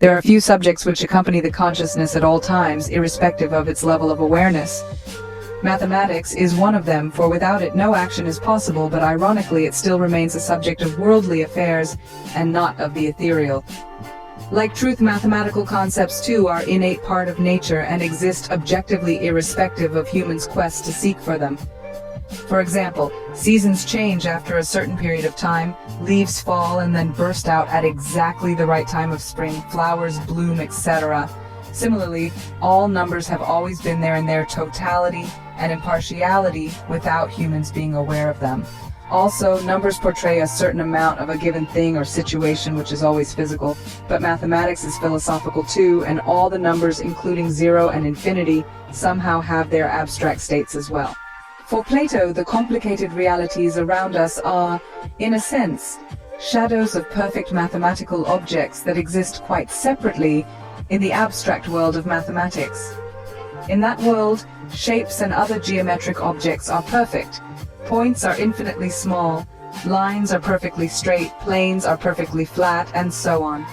There are few subjects which accompany the consciousness at all times, irrespective of its level of awareness. Mathematics is one of them, for without it no action is possible, but ironically it still remains a subject of worldly affairs and not of the ethereal. Like truth, mathematical concepts too are innate part of nature and exist objectively irrespective of humans' quest to seek for them. For example, seasons change after a certain period of time, leaves fall and then burst out at exactly the right time of spring, flowers bloom, etc. Similarly, all numbers have always been there in their totality and impartiality without humans being aware of them. Also, numbers portray a certain amount of a given thing or situation which is always physical, but mathematics is philosophical too, and all the numbers, including 0 and infinity, somehow have their abstract states as well. For Plato, the complicated realities around us are, in a sense, shadows of perfect mathematical objects that exist quite separately in the abstract world of mathematics. In that world, shapes and other geometric objects are perfect. Points are infinitely small, lines are perfectly straight, planes are perfectly flat, and so on.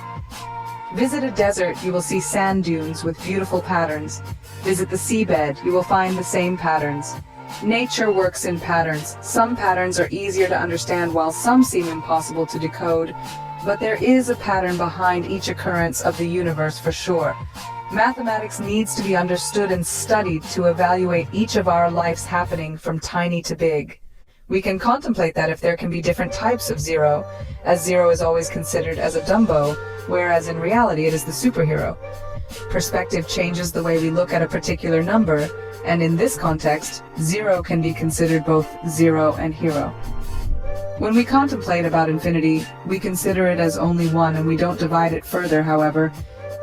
Visit a desert, you will see sand dunes with beautiful patterns. Visit the seabed, you will find the same patterns. Nature works in patterns. Some patterns are easier to understand while some seem impossible to decode, but there is a pattern behind each occurrence of the universe for sure. Mathematics needs to be understood and studied to evaluate each of our life's happening from tiny to big. We can contemplate that if there can be different types of 0, as 0 is always considered as a Dumbo, whereas in reality it is the superhero. Perspective changes the way we look at a particular number, and in this context, 0 can be considered both 0 and hero. When we contemplate about infinity, we consider it as only one and we don't divide it further, however.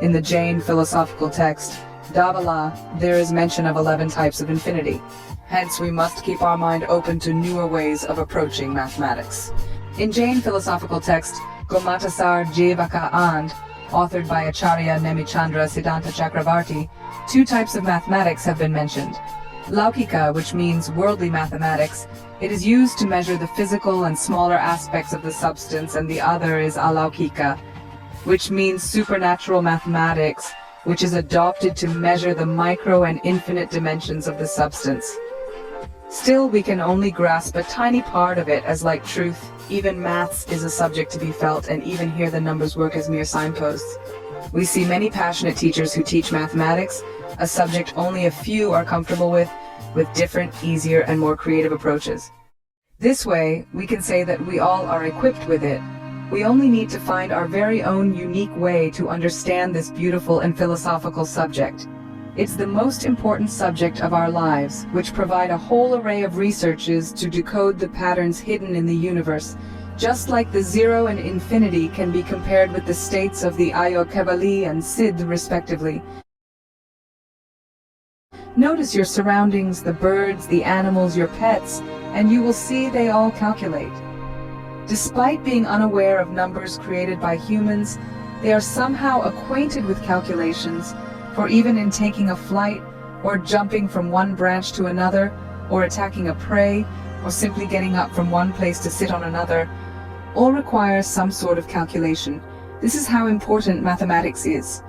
In the Jain philosophical text, Davala, there is mention of 11 types of infinity. Hence, we must keep our mind open to newer ways of approaching mathematics. In Jain philosophical text, Gomatasar Jivaka and, authored by Acharya Nemichandra Siddhanta Chakravarti, 2 types of mathematics have been mentioned. Laukika, which means worldly mathematics, it is used to measure the physical and smaller aspects of the substance, and the other is alaukika, which means supernatural mathematics, which is adopted to measure the micro and infinite dimensions of the substance. Still, we can only grasp a tiny part of it, as like truth, even maths is a subject to be felt, and even here the numbers work as mere signposts. We see many passionate teachers who teach mathematics, a subject only a few are comfortable with different, easier, and more creative approaches. This way, we can say that we all are equipped with it. We only need to find our very own unique way to understand this beautiful and philosophical subject. It's the most important subject of our lives, which provide a whole array of researches to decode the patterns hidden in the universe, just like the 0 and infinity can be compared with the states of the Ayoga, Kevali, and Siddha, respectively. Notice your surroundings, the birds, the animals, your pets, and you will see they all calculate. Despite being unaware of numbers created by humans, they are somehow acquainted with calculations, for even in taking a flight, or jumping from one branch to another, or attacking a prey, or simply getting up from one place to sit on another, all require some sort of calculation. This is how important mathematics is.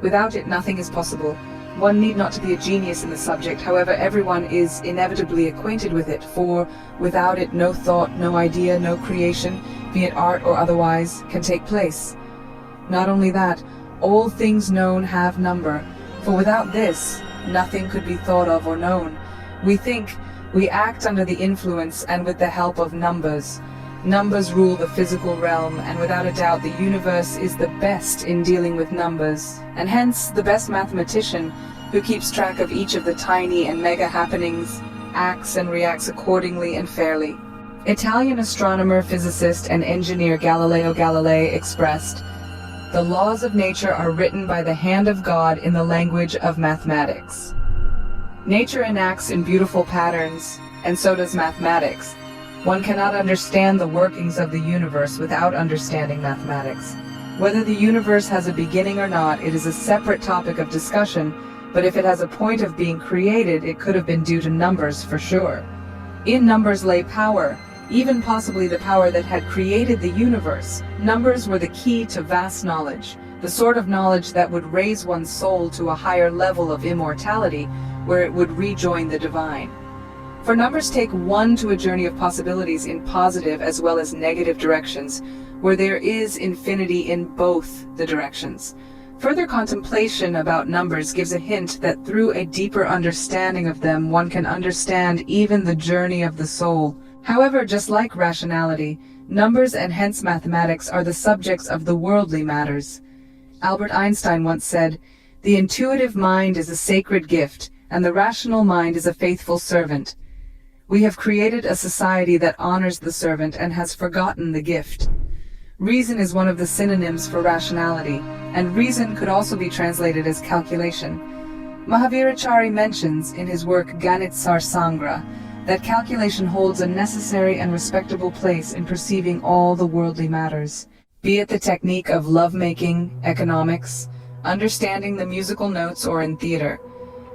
Without it, nothing is possible. One need not to be a genius in the subject, however, everyone is inevitably acquainted with it, for without it, no thought, no idea, no creation, be it art or otherwise, can take place. Not only that, all things known have number, for without this, nothing could be thought of or known. We think, we act under the influence and with the help of numbers. Numbers rule the physical realm, and without a doubt the universe is the best in dealing with numbers, and hence the best mathematician, who keeps track of each of the tiny and mega happenings, acts and reacts accordingly and fairly. Italian astronomer, physicist, and engineer Galileo Galilei expressed, "The laws of nature are written by the hand of God in the language of mathematics." Nature enacts in beautiful patterns, and so does mathematics. One cannot understand the workings of the universe without understanding mathematics. Whether the universe has a beginning or not, it is a separate topic of discussion, but if it has a point of being created, it could have been due to numbers for sure. In numbers lay power, even possibly the power that had created the universe. Numbers were the key to vast knowledge. the sort of knowledge that would raise one's soul to a higher level of immortality, where it would rejoin the divine. For numbers take one to a journey of possibilities in positive as well as negative directions, where there is infinity in both the directions. Further contemplation about numbers gives a hint that through a deeper understanding of them, one can understand even the journey of the soul. However, just like rationality, numbers and hence mathematics are the subjects of the worldly matters. Albert Einstein once said, "The intuitive mind is a sacred gift, and the rational mind is a faithful servant." We have created a society that honors the servant and has forgotten the gift. Reason is one of the synonyms for rationality, and reason could also be translated as calculation. Mahavirachari mentions in his work Ganit Sarsangra that calculation holds a necessary and respectable place in perceiving all the worldly matters, be it the technique of lovemaking, economics, understanding the musical notes, or in theater,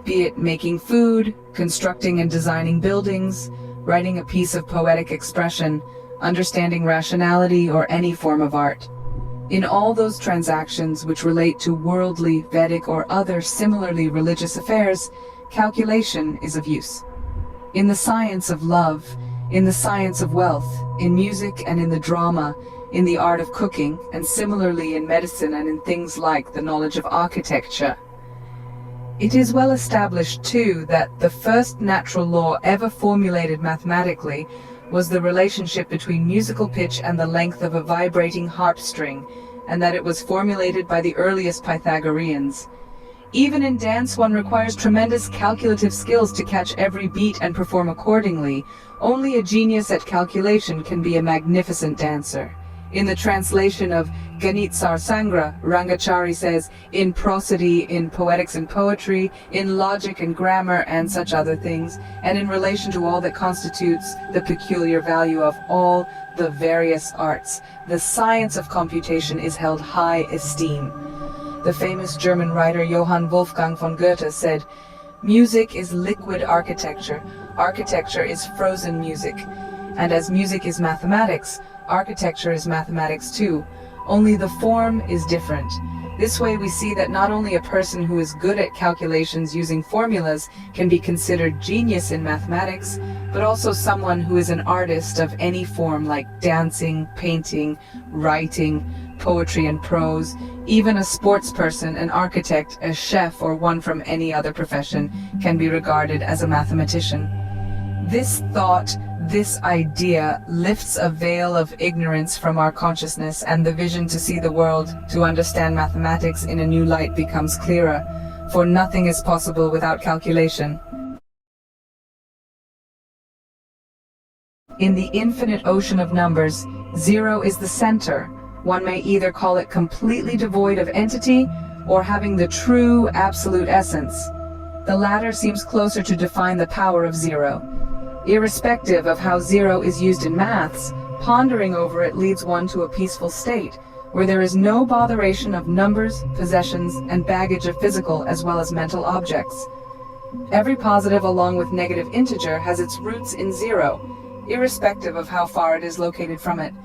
be it making food, constructing and designing buildings, writing a piece of poetic expression, understanding rationality, or any form of art. In all those transactions which relate to worldly, Vedic, or other similarly religious affairs, calculation is of use. In the science of love, in the science of wealth, in music and in the drama, in the art of cooking, and similarly in medicine and in things like the knowledge of architecture. It is well established, too, that the first natural law ever formulated mathematically was the relationship between musical pitch and the length of a vibrating harp string, and that it was formulated by the earliest Pythagoreans. Even in dance, one requires tremendous calculative skills to catch every beat and perform accordingly. Only a genius at calculation can be a magnificent dancer. In the translation of Ganit Sarsangra, Rangachari says, in prosody, in poetics and poetry, in logic and grammar and such other things, and in relation to all that constitutes the peculiar value of all the various arts, the science of computation is held high esteem. The famous German writer Johann Wolfgang von Goethe said, "Music is liquid architecture, architecture is frozen music, and as music is mathematics, architecture is mathematics too, only the form is different." This way we see that not only a person who is good at calculations using formulas can be considered genius in mathematics, but also someone who is an artist of any form like dancing, painting, writing, poetry and prose, even a sports person, an architect, a chef, or one from any other profession can be regarded as a mathematician. This thought, this idea lifts a veil of ignorance from our consciousness, and the vision to see the world, to understand mathematics in a new light becomes clearer, for nothing is possible without calculation. In the infinite ocean of numbers, zero is the center. One may either call it completely devoid of entity, or having the true absolute essence. The latter seems closer to define the power of zero. Irrespective of how zero is used in maths, pondering over it leads one to a peaceful state, where there is no botheration of numbers, possessions, and baggage of physical as well as mental objects. Every positive along with negative integer has its roots in zero, irrespective of how far it is located from it.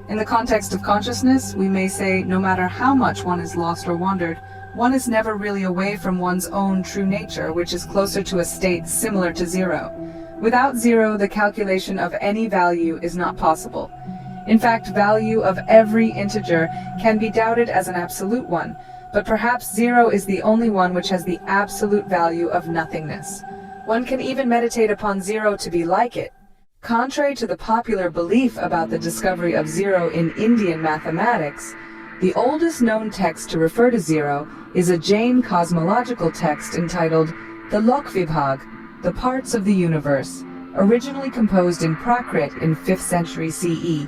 In the context of consciousness, we may say no matter how much one is lost or wandered, one is never really away from one's own true nature, which is closer to a state similar to zero. Without zero, the calculation of any value is not possible. In fact, value of every integer can be doubted as an absolute one, but perhaps zero is the only one which has the absolute value of nothingness. One can even meditate upon zero to be like it. Contrary to the popular belief about the discovery of zero in Indian mathematics, the oldest known text to refer to zero is a Jain cosmological text entitled the Lokvibhag, the Parts of the Universe, originally composed in Prakrit in 5th century CE.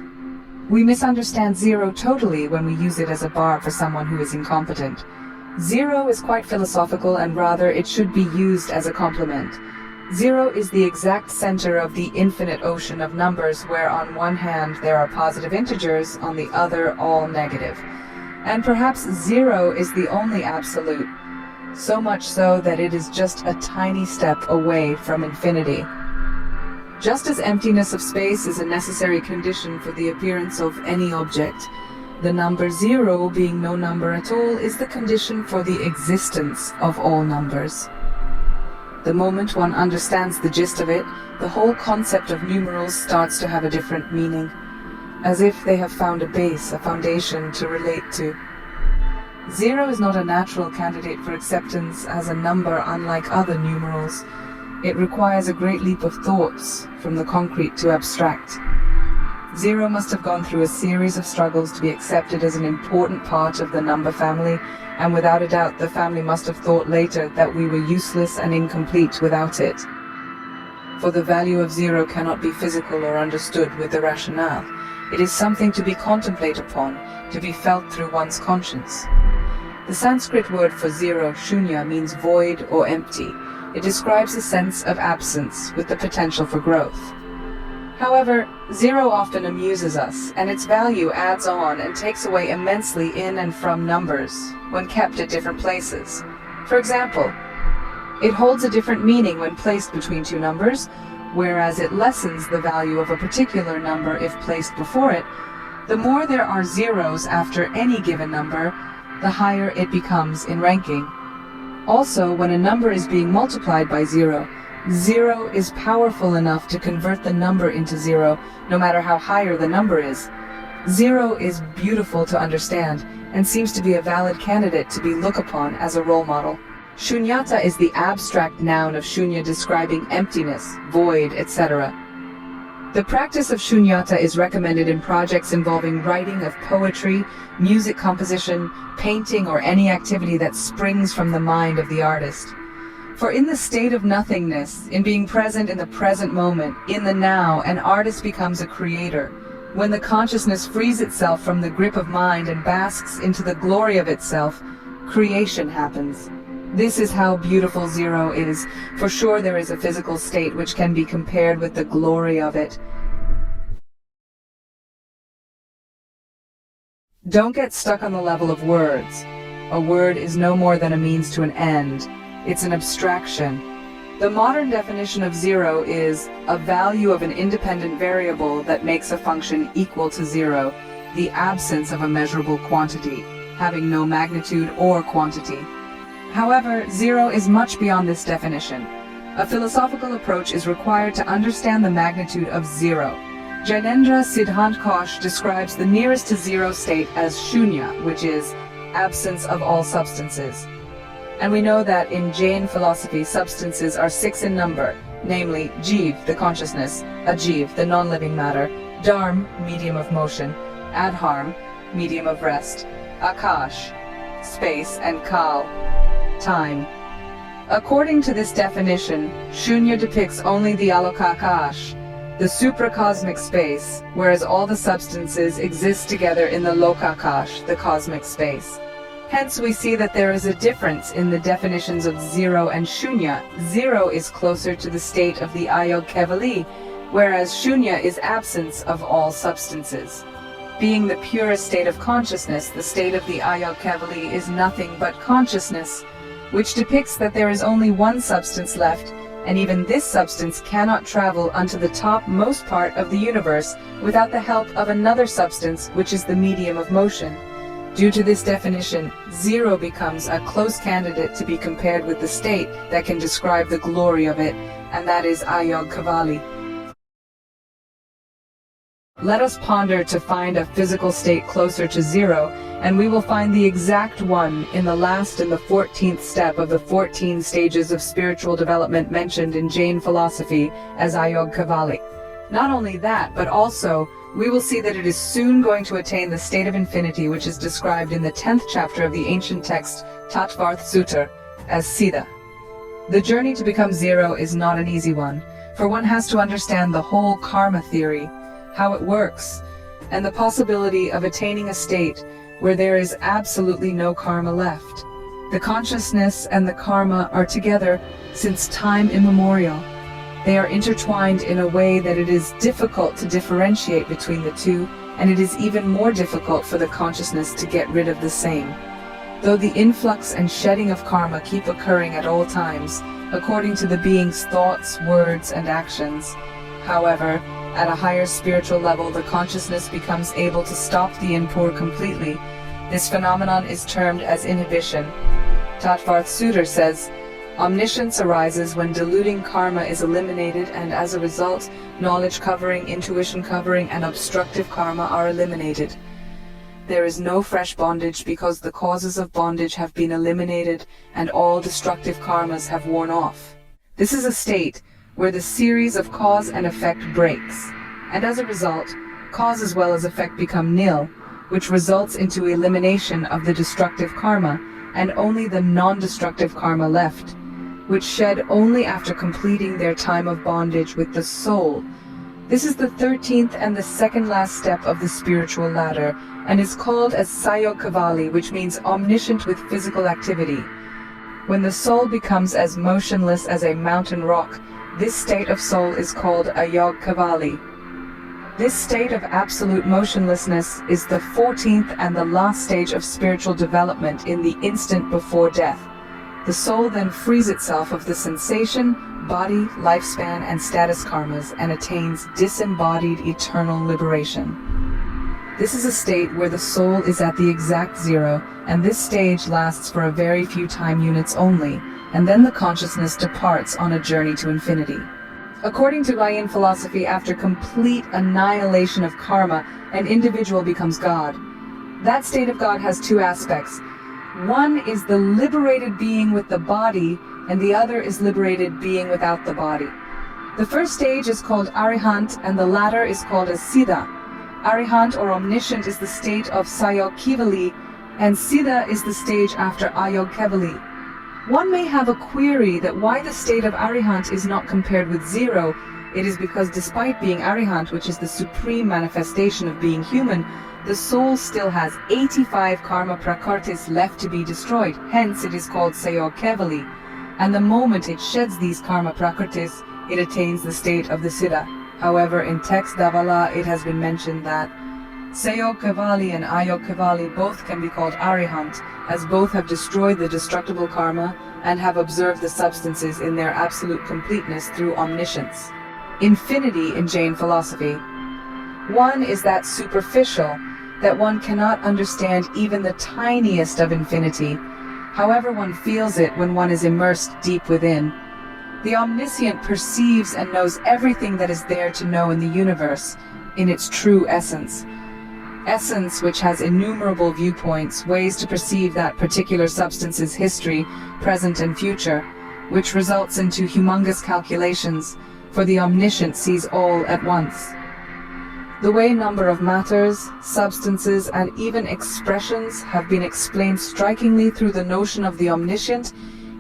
We misunderstand zero totally when we use it as a bar for someone who is incompetent. Zero is quite philosophical, and rather it should be used as a compliment. Zero is the exact center of the infinite ocean of numbers, where on one hand there are positive integers, on the other all negative. And perhaps zero is the only absolute, so much so that it is just a tiny step away from infinity. Just as emptiness of space is a necessary condition for the appearance of any object, The number 0, being no number at all, is the condition for the existence of all numbers. The moment one understands the gist of it, the whole concept of numerals starts to have a different meaning, as if they have found a base, a foundation to relate to. 0 is not a natural candidate for acceptance as a number unlike other numerals. It requires a great leap of thoughts from the concrete to abstract. 0 must have gone through a series of struggles to be accepted as an important part of the number family, and without a doubt the family must have thought later that we were useless and incomplete without it. For the value of 0 cannot be physical or understood with the rationale. It is something to be contemplated upon, to be felt through one's conscience. The Sanskrit word for 0, shunya, means void or empty. It describes a sense of absence with the potential for growth. However, 0 often amuses us, and its value adds on and takes away immensely in and from numbers when kept at different places. For example, it holds a different meaning when placed between two numbers, whereas it lessens the value of a particular number if placed before it. The more there are zeros after any given number, the higher it becomes in ranking. Also, when a number is being multiplied by 0, 0 is powerful enough to convert the number into 0, no matter how higher the number is. 0 is beautiful to understand, and seems to be a valid candidate to be looked upon as a role model. Shunyata is the abstract noun of shunya, describing emptiness, void, etc. The practice of shunyata is recommended in projects involving writing of poetry, music composition, painting, or any activity that springs from the mind of the artist. For in the state of nothingness, in being present in the present moment, in the now, an artist becomes a creator. When the consciousness frees itself from the grip of mind and basks into the glory of itself, creation happens. This is how beautiful 0 is. For sure there is a physical state which can be compared with the glory of it. Don't get stuck on the level of words. A word is no more than a means to an end. It's an abstraction. The modern definition of 0 is a value of an independent variable that makes a function equal to 0, the absence of a measurable quantity, having no magnitude or quantity. However, 0 is much beyond this definition. A philosophical approach is required to understand the magnitude of 0. Jainendra Siddha describes the nearest to 0 state as shunya, which is absence of all substances. And we know that in Jain philosophy, substances are 6 in number, namely Jiv, the consciousness, Ajiv, the non-living matter, Dharm, medium of motion, Adharm, medium of rest, Akash, space, and Kal, time. According to this definition, Shunya depicts only the Alokakash, the supracosmic space, whereas all the substances exist together in the Lokakash, the cosmic space. Hence we see that there is a difference in the definitions of 0 and Shunya. 0 is closer to the state of the Ayoga Kevali, whereas Shunya is absence of all substances. Being the purest state of consciousness, the state of the Ayoga Kevali is nothing but consciousness, which depicts that there is only one substance left, and even this substance cannot travel unto the topmost part of the universe without the help of another substance, which is the medium of motion. Due to this definition, 0 becomes a close candidate to be compared with the state that can describe the glory of it, and that is Ayoga Kevali. Let us ponder to find a physical state closer to 0, and we will find the exact one in the last and the 14th step of the 14 stages of spiritual development mentioned in Jain philosophy as Ayoga Kevali. Not only that, but also we will see that it is soon going to attain the state of infinity, which is described in the 10th chapter of the ancient text Tattvarth Sutta as Siddha. The journey to become 0 is not an easy one, for one has to understand the whole karma theory, how it works, and the possibility of attaining a state where there is absolutely no karma left. The consciousness and the karma are together since time immemorial. They are intertwined in a way that it is difficult to differentiate between the two, and it is even more difficult for the consciousness to get rid of the same. Though the influx and shedding of karma keep occurring at all times, according to the being's thoughts, words, and actions, however, At a higher spiritual level, the consciousness becomes able to stop the inpour completely. This phenomenon is termed as inhibition. Tattvarth Sudar says, omniscience arises when diluting karma is eliminated, and as a result, knowledge covering, intuition covering, and obstructive karma are eliminated. There is no fresh bondage because the causes of bondage have been eliminated and all destructive karmas have worn off. This is a state where the series of cause and effect breaks, and as a result, cause as well as effect become nil, which results into elimination of the destructive karma, and only the non-destructive karma left, which shed only after completing their time of bondage with the soul. This is the 13th and the second last step of the spiritual ladder, and is called as Kevali, which means omniscient with physical activity. When the soul becomes as motionless as a mountain rock, this state of soul is called Ayoga Kevali. This state of absolute motionlessness is the 14th and the last stage of spiritual development in the instant before death. The soul then frees itself of the sensation, body, lifespan, and status karmas and attains disembodied eternal liberation. This is a state where the soul is at the exact zero, and this stage lasts for a very few time units only, and then the consciousness departs on a journey to infinity. According to Jain philosophy, after complete annihilation of karma, an individual becomes God. That state of God has two aspects. One is the liberated being with the body, and the other is liberated being without the body. The first stage is called Arihant, and the latter is called as Siddha. Arihant or omniscient is the state of Kevali, and Siddha is the stage after Ayoga Kevali. One may have a query that why the state of Arihant is not compared with zero. It is because despite being Arihant, which is the supreme manifestation of being human, the soul still has 85 karma prakartis left to be destroyed, hence it is called Kevali. And the moment it sheds these karma prakartis, it attains the state of the Siddha. However, in text Davala it has been mentioned that Kevali and Ayoga Kevali both can be called Arihant, as both have destroyed the destructible karma and have observed the substances in their absolute completeness through omniscience. Infinity in Jain philosophy. One is that superficial, that one cannot understand even the tiniest of infinity. However, one feels it when one is immersed deep within. The omniscient perceives and knows everything that is there to know in the universe, in its true essence. Essence, which has innumerable viewpoints, ways to perceive that particular substance's history, present and future, which results into humongous calculations, for the omniscient sees all at once. The way number of matters, substances, and even expressions have been explained strikingly through the notion of the omniscient,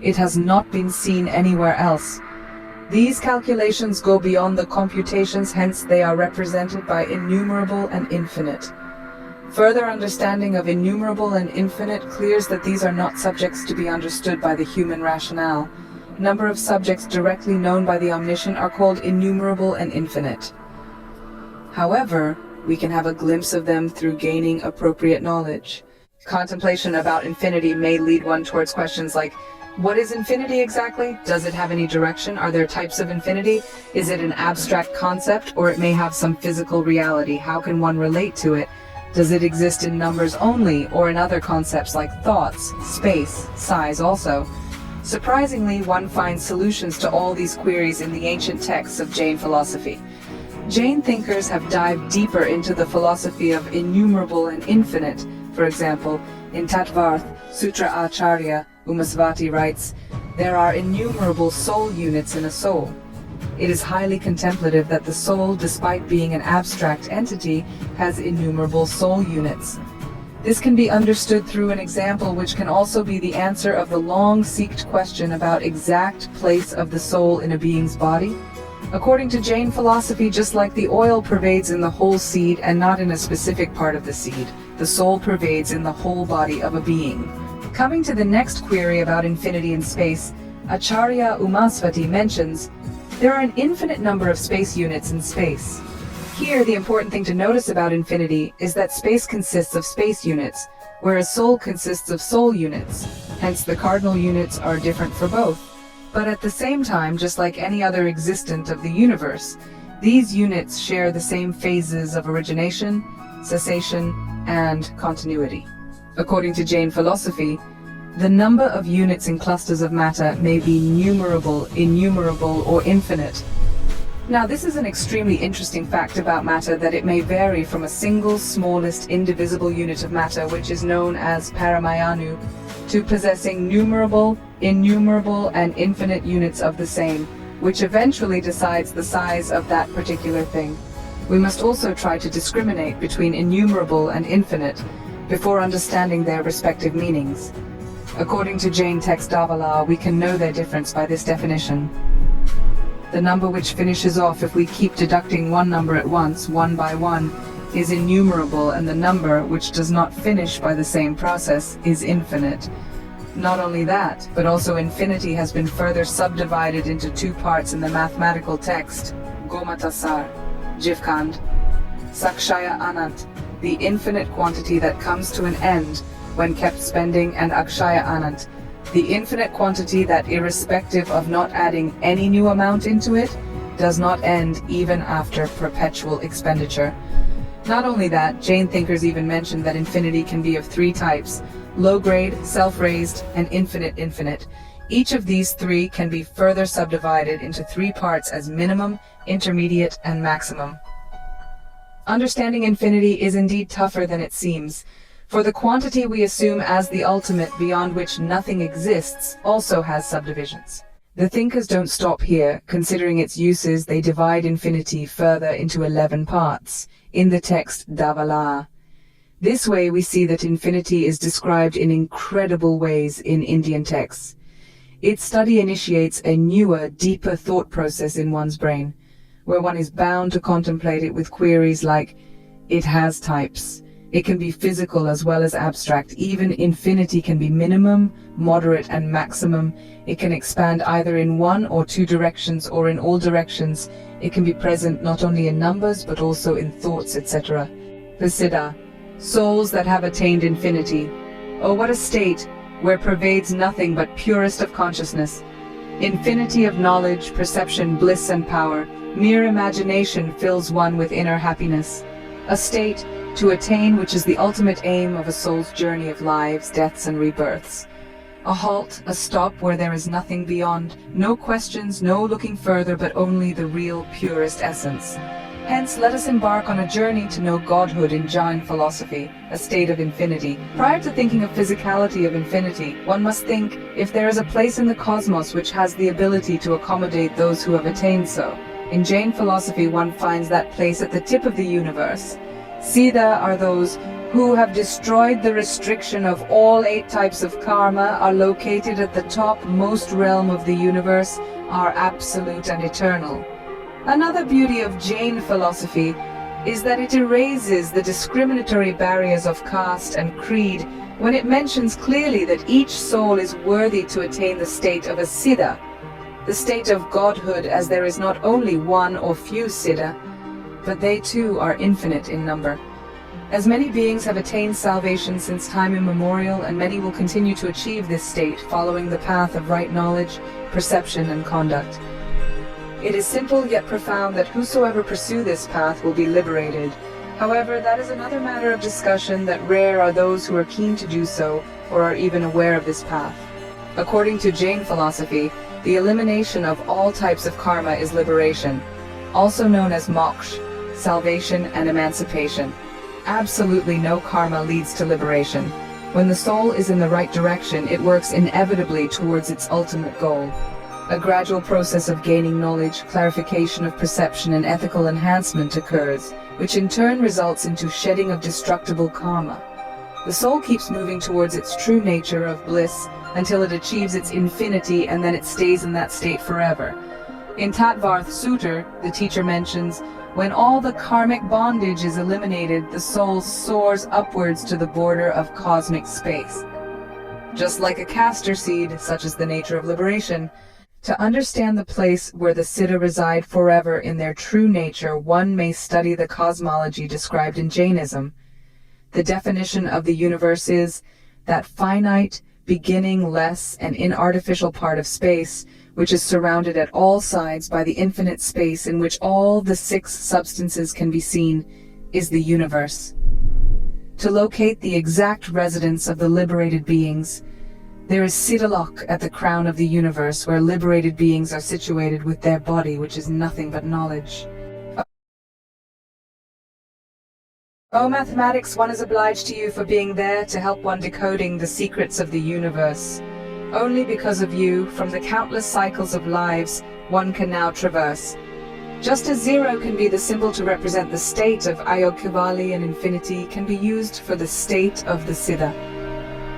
it has not been seen anywhere else. These calculations go beyond the computations, hence they are represented by innumerable and infinite. Further understanding of innumerable and infinite clears that these are not subjects to be understood by the human rationale. Number of subjects directly known by the omniscient are called innumerable and infinite. However, we can have a glimpse of them through gaining appropriate knowledge. Contemplation about infinity may lead one towards questions like, what is infinity exactly? Does it have any direction? Are there types of infinity? Is it an abstract concept, or it may have some physical reality? How can one relate to it? Does it exist in numbers only, or in other concepts like thoughts, space, size also? Surprisingly, one finds solutions to all these queries in the ancient texts of Jain philosophy. Jain thinkers have dived deeper into the philosophy of innumerable and infinite. For example, in Tattvarth, Sutra Acharya, Umasvati writes, there are innumerable soul units in a soul. It is highly contemplative that the soul, despite being an abstract entity, has innumerable soul units. This can be understood through an example which can also be the answer of the long-seeked question about exact place of the soul in a being's body. According to Jain philosophy, just like the oil pervades in the whole seed and not in a specific part of the seed, the soul pervades in the whole body of a being. Coming to the next query about infinity in space, Acharya Umasvati mentions, there are an infinite number of space units in space. Here, the important thing to notice about infinity is that space consists of space units, whereas soul consists of soul units. Hence, the cardinal units are different for both. But at the same time, just like any other existent of the universe, These units share the same phases of origination, cessation, and continuity. According to Jain philosophy, the number of units in clusters of matter may be numerable, innumerable, or infinite. Now, this is an extremely interesting fact about matter, that it may vary from a single smallest indivisible unit of matter, which is known as Paramayanu, to possessing numerable, innumerable, and infinite units of the same, which eventually decides the size of that particular thing. We must also try to discriminate between innumerable and infinite before understanding their respective meanings. According to Jain text Davala, we can know their difference by this definition. The number which finishes off if we keep deducting one number at once, one by one, is innumerable, and the number which does not finish by the same process is infinite. Not only that, but also infinity has been further subdivided into two parts in the mathematical text, Gomatasar, Jivkand, Sakshaya Anant, the infinite quantity that comes to an end when kept spending, and Akshaya Anant, the infinite quantity that, irrespective of not adding any new amount into it, does not end even after perpetual expenditure. Not only that, Jain thinkers even mentioned that infinity can be of three types: low-grade, self-raised, and infinite. Each of these three can be further subdivided into three parts as minimum, intermediate, and maximum. Understanding infinity is indeed tougher than it seems, for the quantity we assume as the ultimate, beyond which nothing exists, also has subdivisions. The thinkers don't stop here. Considering its uses, they divide infinity further into 11 parts in the text Davala. This way we see that infinity is described in incredible ways in Indian texts. Its study initiates a newer, deeper thought process in one's brain, where one is bound to contemplate it with queries like, it has types. It can be physical as well as abstract. Even infinity can be minimum, moderate, and maximum. It can expand either in one or two directions or in all directions. It can be present not only in numbers but also in thoughts, etc. The Siddha, souls that have attained infinity. Oh, what a state where pervades nothing but purest of consciousness. Infinity of knowledge, perception, bliss, and power. Mere imagination fills one with inner happiness. A state to attain which is the ultimate aim of a soul's journey of lives, deaths, and rebirths. A halt, a stop where there is nothing beyond, no questions, no looking further, but only the real, purest essence. Hence, let us embark on a journey to know Godhood in Jain philosophy, a state of infinity. Prior to thinking of physicality of infinity, one must think if there is a place in the cosmos which has the ability to accommodate those who have attained so. In Jain philosophy, one finds that place at the tip of the universe. Siddha are those who have destroyed the restriction of all 8 types of karma, are located at the topmost realm of the universe, are absolute and eternal. Another beauty of Jain philosophy is that it erases the discriminatory barriers of caste and creed when it mentions clearly that each soul is worthy to attain the state of a Siddha, the state of Godhood, as there is not only one or few Siddha, but they too are infinite in number. As many beings have attained salvation since time immemorial, and many will continue to achieve this state, following the path of right knowledge, perception, and conduct. It is simple yet profound that whosoever pursue this path will be liberated. However, that is another matter of discussion, that rare are those who are keen to do so, or are even aware of this path. According to Jain philosophy, the elimination of all types of karma is liberation, also known as moksha, salvation and emancipation. Absolutely no karma leads to liberation. When the soul is in the right direction, it works inevitably towards its ultimate goal. A gradual process of gaining knowledge, clarification of perception, and ethical enhancement occurs, which in turn results into shedding of destructible karma. The soul keeps moving towards its true nature of bliss until it achieves its infinity, and then it stays in that state forever. In Tattvarth Sutta, the teacher mentions, when all the karmic bondage is eliminated, the soul soars upwards to the border of cosmic space. Just like a castor seed, such is the nature of liberation. To understand the place where the Siddha reside forever in their true nature, one may study the cosmology described in Jainism. The definition of the universe is that finite, beginning-less, and inartificial part of space, which is surrounded at all sides by the infinite space in which all the 6 substances can be seen, is the universe. To locate the exact residence of the liberated beings, there is Siddha at the crown of the universe, where liberated beings are situated with their body, which is nothing but knowledge. O mathematics, one is obliged to you for being there to help one decoding the secrets of the universe. Only because of you, from the countless cycles of lives, one can now traverse. Just as 0 can be the symbol to represent the state of Ayoga, Kevali, and infinity can be used for the state of the Siddha.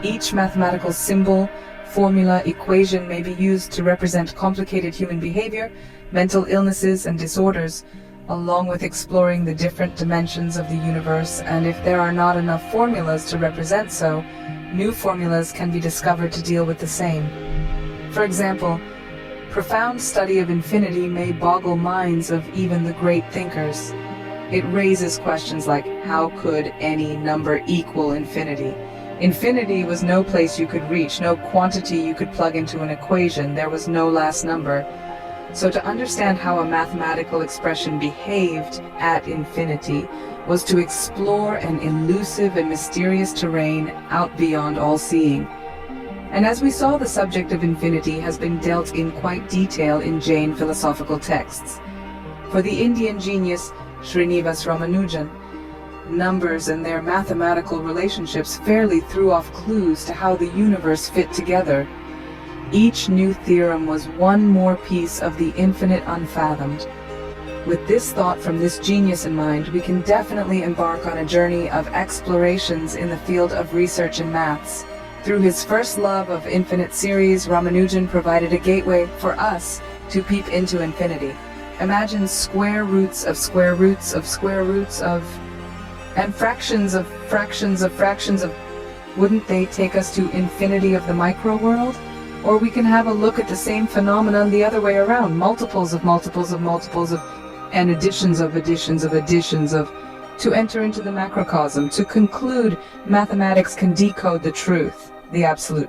Each mathematical symbol, formula, equation may be used to represent complicated human behavior, mental illnesses and disorders, along with exploring the different dimensions of the universe, and if there are not enough formulas to represent so, new formulas can be discovered to deal with the same. For example, profound study of infinity may boggle minds of even the great thinkers. It raises questions like, how could any number equal infinity? Infinity was no place you could reach, no quantity you could plug into an equation, there was no last number. So to understand how a mathematical expression behaved at infinity was to explore an elusive and mysterious terrain out beyond all seeing. And as we saw, the subject of infinity has been dealt in quite detail in Jain philosophical texts. For the Indian genius Srinivas Ramanujan, numbers and their mathematical relationships fairly threw off clues to how the universe fit together. Each new theorem was one more piece of the infinite unfathomed. With this thought from this genius in mind, we can definitely embark on a journey of explorations in the field of research in maths. Through his first love of infinite series, Ramanujan provided a gateway for us to peep into infinity. Imagine square roots of square roots of square roots of, and fractions of fractions of fractions of. Wouldn't they take us to infinity of the micro world? Or we can have a look at the same phenomenon the other way around, multiples of multiples of multiples of, and additions of additions of additions of, to enter into the macrocosm. To conclude, mathematics can decode the truth, the absolute